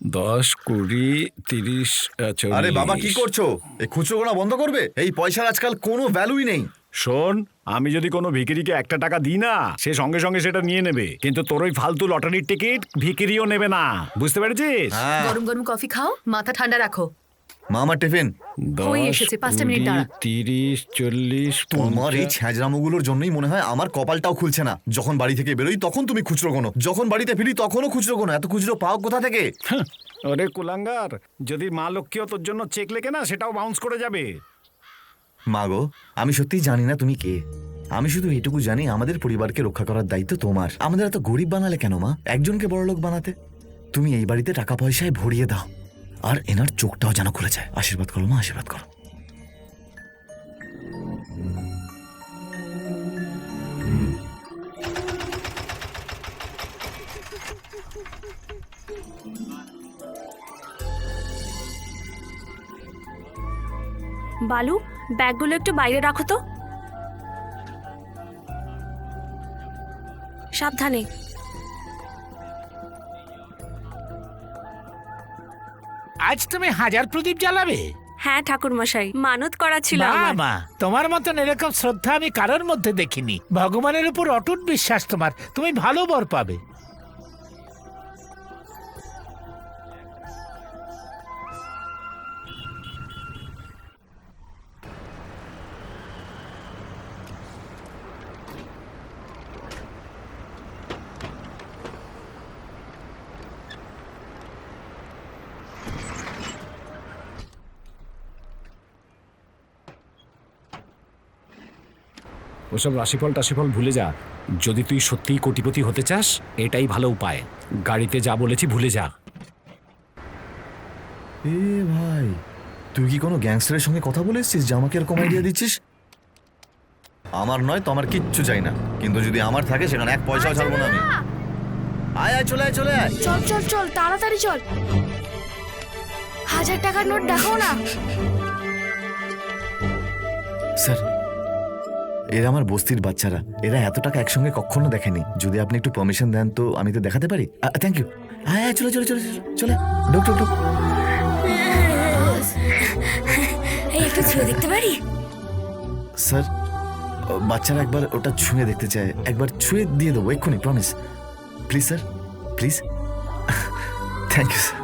10, 20, 30, 40। আরে বাবা কি করছো? এই খুচরো গোনা বন্ধ করবে? এই পয়সার আজকাল কোনো ভ্যালুই নেই। শোন, আমি যদি কোনো ভিকিরিকে 1 টাকা দিই না, সে সঙ্গে সঙ্গে সেটা নিয়ে নেবে, কিন্তু তোর ওই ফালতু লটারির টিকিট ভিকিরিও নেবে না, বুঝতে পেরেছিস? হ্যাঁ গরম গরম কফি খাও, মাথা ঠান্ডা রাখো। মামা টিফিন। 10, ওই এসেছে, 5টা মিনিট 20, দাঁড়া। 30, 40, তোমার এই 50। ছ্যাঁচড়ামোগুলোর জন্যই মনে হয় আমার কপালটাও খুলছে না। যখন বাড়ি থেকে বেরোই তখন তুমি খুচরো গোনো, যখন বাড়িতে ফিরি তখনও খুচরো গোনো। এত খুচরো পাও কোথা থেকে? হ্যাঁ, ওরে কুলাঙ্গার, যদি মা লক্ষ্মীও তোর জন্য চেক লেখে না, সেটাও বাউন্স করে যাবে। মা গো, আমি সত্যিই জানি না তুমি কে। আমি শুধু এইটুকু জানি আমাদের পরিবারকে রক্ষা করার দায়িত্ব তোমার। আমাদের এত গরিব বানালে কেন মা? একজনকে বড়লোক বানাতে। তুমি এই বাড়িতে টাকা পয়সায় ভরিয়ে দাও, আর এনার চোখটাও যেন খুলে যায়। আশীর্বাদ করো মা, আশীর্বাদ করো। বালু, ব্যাগগুলো একটু বাইরে রাখো তো। সাবধানে। আজ তুমি 1000 প্রদীপ জ্বালাবে? হ্যাঁ ঠাকুর মশাই, মানত করা ছিল আমার। মা, তোমার মতন এরকম শ্রদ্ধা আমি কারোর মধ্যে দেখিনি। ভগবানের উপর অটুট বিশ্বাস তোমার, তুমি ভালো বর পাবে। ওসব রাশিফল টাশিফল ভুলে যা। যদি তুই সত্যিই কোটিপতি হতে চাস, এটাই ভালো উপায়। গাড়িতে যা বলেছি ভুলে যা। এ ভাই, তুই কি কোনো গ্যাংস্টারের সঙ্গে কথা বলে এসছিস যে আমাকে এরকম আইডিয়া দিচ্ছিস? আমার নয় তো আমার কিচ্ছু চাই না, কিন্তু যদি আমার থাকে সেখানে 1 পয়সাও ছাড়বো না আমি। আয় আয়, চলে আয়, চলে আয়। চল চল চল, তাড়াতাড়ি চল। 1000 টাকার নোট দেখাও না। স্যার, এরা আমার বস্তির বাচ্চারা। এরা এত টাকা একসঙ্গে কখনো দেখেনি। যদি আপনি একটু পারমিশন দেন তো আমি তো দেখাতে পারি। Thank you. হ্যাঁ হ্যাঁ, চলে চলে চলে চলে, ঢুক ঢুক ঢুক। এই একটু ছুঁয়ে দেখতে পারি? স্যার, বাচ্চারা একবার ওটা ছুঁয়ে দেখতে চায়। একবার ছুঁয়ে দিয়ে দেবো এক্ষুনি, promise. Please sir, please. Thank you sir.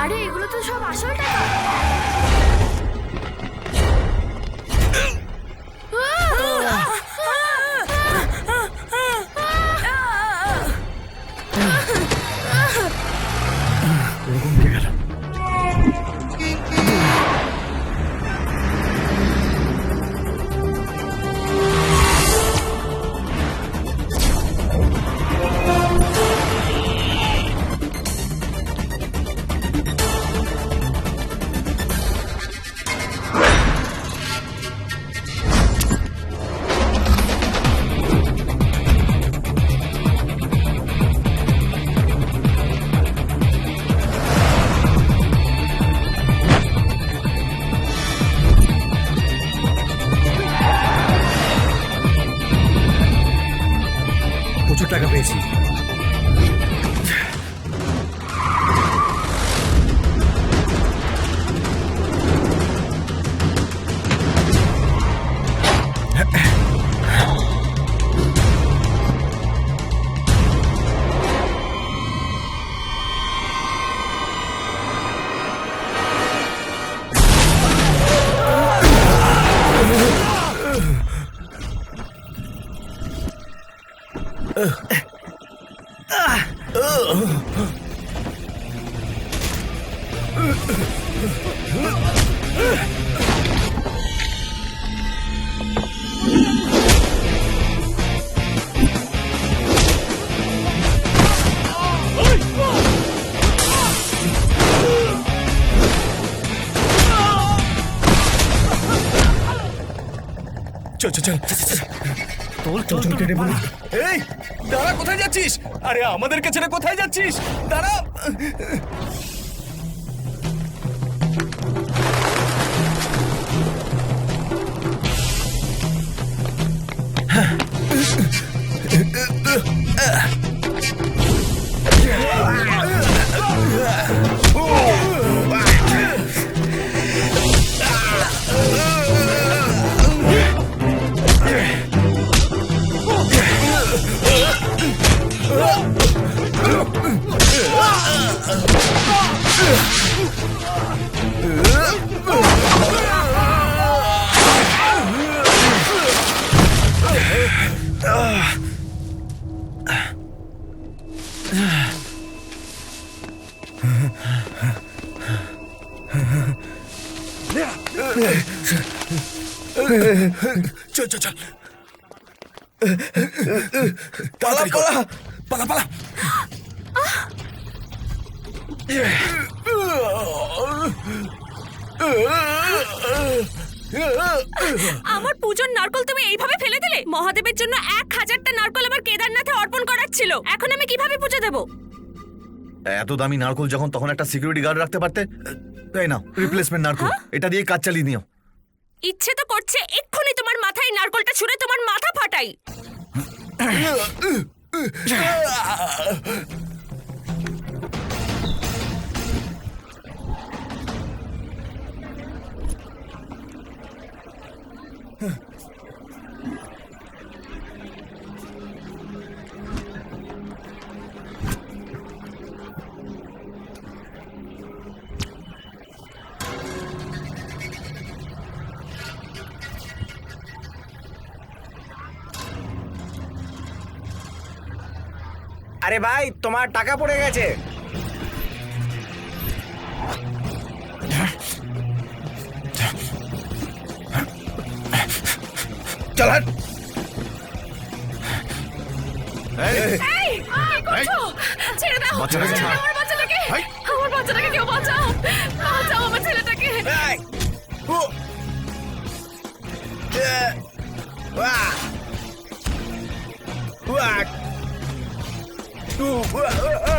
আরে এগুলো তো সব আসল টাকা। এরকম কে গেল? প্রচুর টাকা পেয়েছি। চল চল চল চল চল কেটে বলি। এই দাঁড়া, কোথায় যাচ্ছিস? আরে আমাদেরকে ছেড়ে কোথায় যাচ্ছিস? দাঁড়া। হ্যাঁ চল চল চল পালা পালা পালা পালা আমার পূজোর নারকল তুমি এইভাবে ফেলে দিলে? মহাদেবের জন্য 1000টা নারকল আমার কেদারনাথে অর্পণ করার ছিল। এখন আমি কিভাবে পুজো দেব? এত দামি নারকল যখন, তখন একটা সিকিউরিটি গার্ড রাখতে পারতে। তাই না, রিপ্লেসমেন্ট নারকল, এটা দিয়ে কাজ চালিয়ে নিও। ইচ্ছে তো করছে এক্ষুনি তোমার মাথায় নারকলটা ছুঁড়ে তোমার মাথা ফাটাই। আরে ভাই, তোমার টাকা পড়ে গেছে। চল হাট। ছেড়ে দাও, বাচ্চাটাকে ছেড়ে ছাড়। দাও আমার বাচ্চাটাকে। আমার বাচ্চাটাকে কেউ বাঁচাও, বাঁচাও আমার ছেলেটাকে। এই, হু। ওয়া। ওয়া। ওয়া, ওয়া, ওয়া।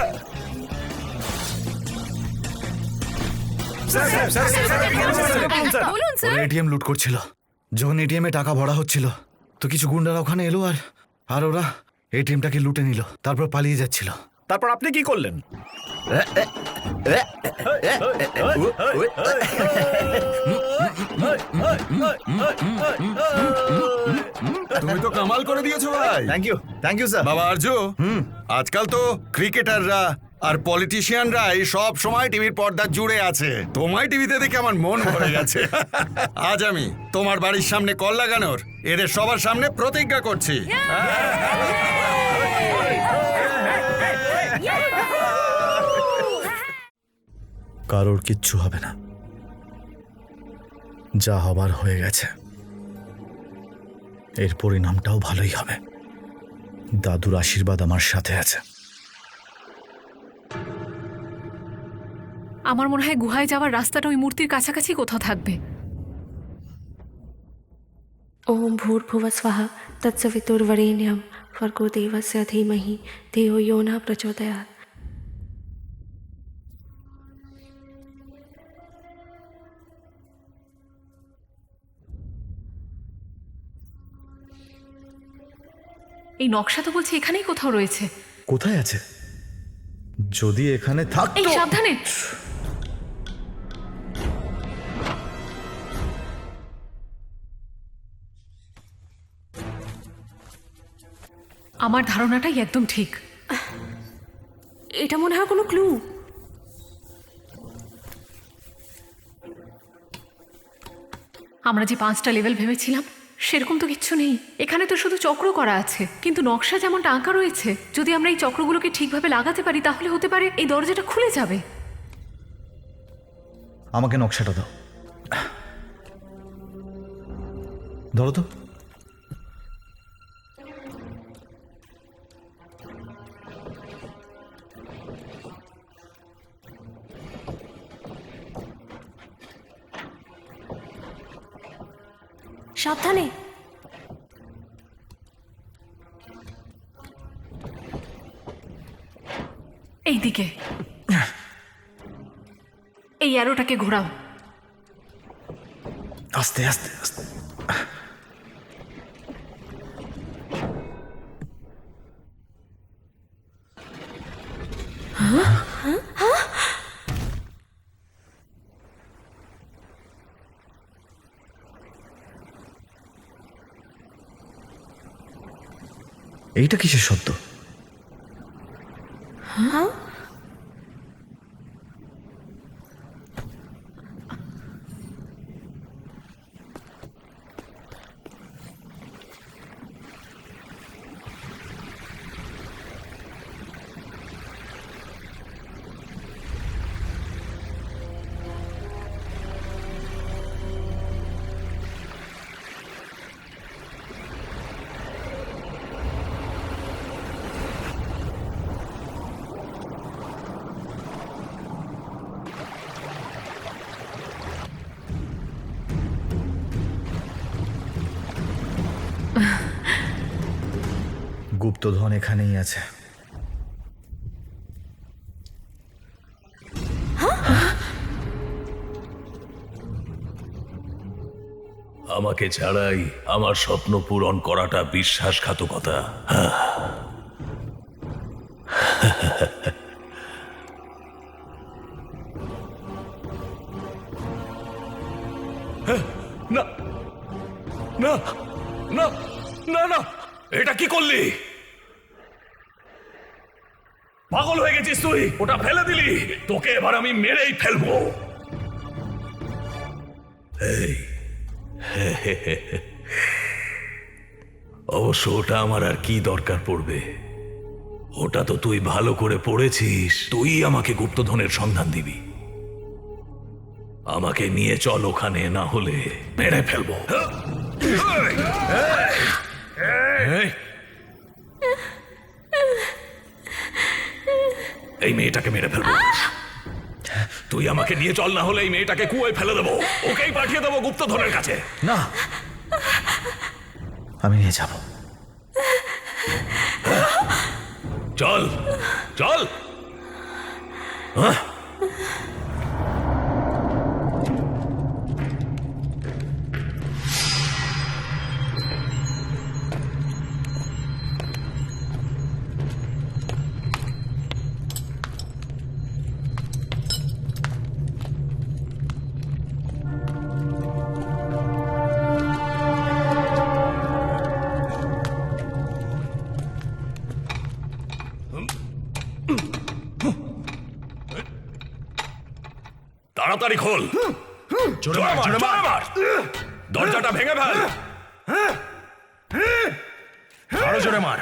Sir, sir, sir, sir, sir, বলুন স্যার। ওরা এটিএম লুট করছিল। যখন এটিএম এ টাকা ভরা হচ্ছিল, তো কিছু গুন্ডারা ওখানে এলো আর ওরা এটিএমটাকে লুটে নিল, তারপর পালিয়ে যাচ্ছিল। তারপর আপনি কি করলেন? তুমি তো কামাল করে দিয়েছো ভাই। Thank you sir. বাবা আর্য, আজকাল তো ক্রিকেটাররা আর পলিটিশিয়ানরা এই সব সময় টিভির পর্দা জুড়ে আছে। তোমায় টিভিতে দেখে আমার মন ভরে গেছে। আজ আমি তোমার বাড়ির সামনে কল লাগানোর এদের সবার সামনে প্রতিজ্ঞা করছি। কারোর কিচ্ছু হবে না, যা হবার হয়ে গেছে। এর পরিণামটাও ভালোই হবে। দাদুর আশীর্বাদ আমার সাথে আছে। আমার মনে হয় গুহায় যাওয়ার রাস্তাটা ওই মূর্তির কাছাকাছি কোথাও থাকবে। ओम भूर्भुवस्वः तत्सवितुर्वरेण्यं भर्गो देवस्य धीमहि धियो यो न प्रचोदयात्। এই নকশা তো বলছে এখানেই কোথাও রয়েছে। কোথায় আছে? যদি এখানে থাক। এই সাবধানে। আমার ধারণাটাই একদম ঠিক। এটা মনে হয় কোনো ক্লু। আমরা যে 5টা লেভেল ভেবেছিলাম সেরকম তো কিচ্ছু নেই। এখানে তো শুধু চক্র করা আছে, কিন্তু নকশা যেমনটা আঁকা রয়েছে, যদি আমরা এই চক্রগুলোকে ঠিকভাবে লাগাতে পারি তাহলে হতে পারে এই দরজাটা খুলে যাবে। আমাকে নকশাটা দাও। ধরো তো। সাবধানে। এই দিকে এই অ্যারোটাকে ঘোরাও। আস্তে আস্তে আস্তে। এইটা কিসের শব্দ? গুপ্তধন এখানেই আছে। আমাকে ছাড়াই আমার স্বপ্ন পূরণ করাটা বিশ্বাসঘাতকতা। না না না না না, এটা কি করলি? পাগল হয়ে গেছিস তুই? ওটা ফেলে দিলি। তোকে এবার আমি মেরেই ফেলবো। এই অবশ্য ওটা আমার আর কি দরকার পড়বে? ওটা তো তুই ভালো করে পড়েছিস। তুই আমাকে গুপ্তধনের সন্ধান দিবি। আমাকে নিয়ে চল ওখানে, না হলে মেরে ফেলবো। এই মেয়েটাকে মেরে ফেলবো। তুই আমাকে নিয়ে চল, না হলে এই মেয়েটাকে কুয়োয় ফেলে দেবো। ওকেই পাঠিয়ে দেবো গুপ্তধনের কাছে। না, আমি নিয়ে যাব। চল চল। তাড়াতাড়ি খোল। জোরে মার, জোরে মার। দরজাটা ভেঙে ফেল। আরো জোরে মার।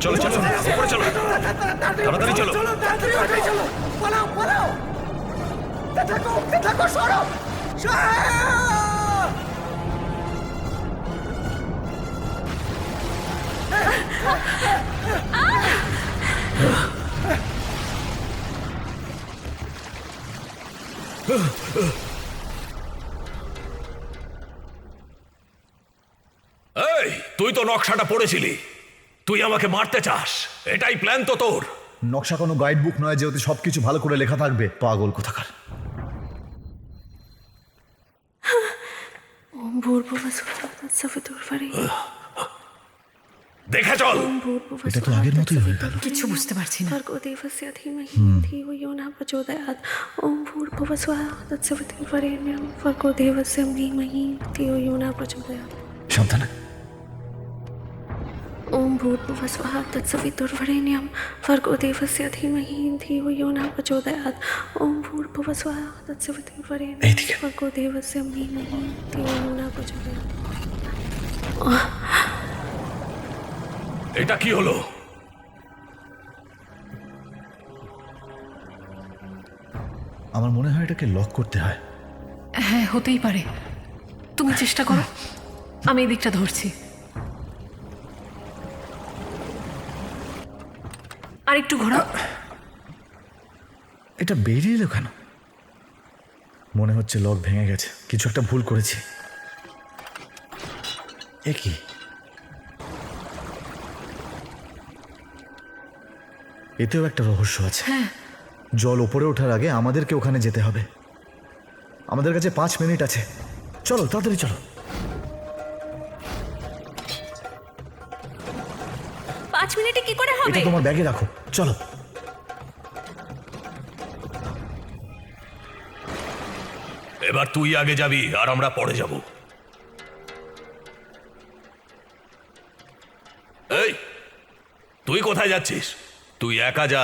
চলো চলো, উপরে চলো, তাড়াতাড়ি চলো। এই, তুই তো নকশাটা পড়েছিলি। তুই আমাকে মারতে চাস? এটাই প্ল্যান তো তোর? নকশা কোনো গাইড বুক নয় যে ওতে সবকিছু ভালো করে লেখা থাকবে। পাগল কোথাকার। ओम भूर्भुवस्सुः तत्सवितुर्वरेण्यं দেখে চল। এটা তো আগের মতোই হয়ে গেল। কিছু বুঝতে পারছি না। भर्गो देवस्य धीमहि धियो यो न प्रचोदयात् ओम भूर्भुवस्सुः तत्सवितुर्वरेण्यं भर्गो देवस्य धीमहि धियो यो न प्रचोदयात् সাবধানে। ओम भूर्भुवस्सुः तत्सवितुर्वरेण्यं भर्गो देवस्य धीमहि धियो यो न प्रचोदयात् ओम भूर्भुवस्सुः तत्सवितुर्वरेण्यं এইদিকে। भर्गो देवस्य धीमहि धियो यो न प्रचोदयात्। এটা কি হলো? আমার মনে হয় এটাকে লক করতে হয়। হ্যাঁ, হতেই পারে। তুমি চেষ্টা করো, আমি এই দিকটা ধরছি। আর একটু ঘোরাও। এটা বেরিয়ে এলো কেন? মনে হচ্ছে লক ভেঙে গেছে। কিছু একটা ভুল করেছি। এ কি? এতেও একটা রহস্য আছে। হ্যাঁ, জল ওপরে ওঠার আগে আমাদেরকে ওখানে যেতে হবে। আমাদের কাছে 5 মিনিট আছে। চলো তাড়াতাড়ি চলো। 5 মিনিটে কি করে হবে এটা তোমার ব্যাগে রাখো, চলো। এবার তুই আগে যাবি আর আমরা পরে যাব। এই, তুই কোথায় যাচ্ছিস? তুই একা যা।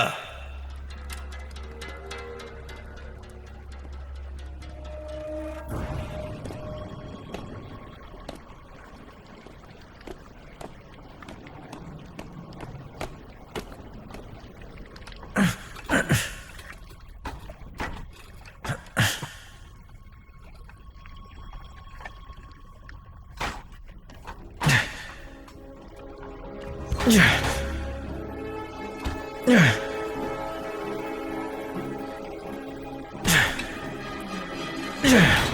Yeah.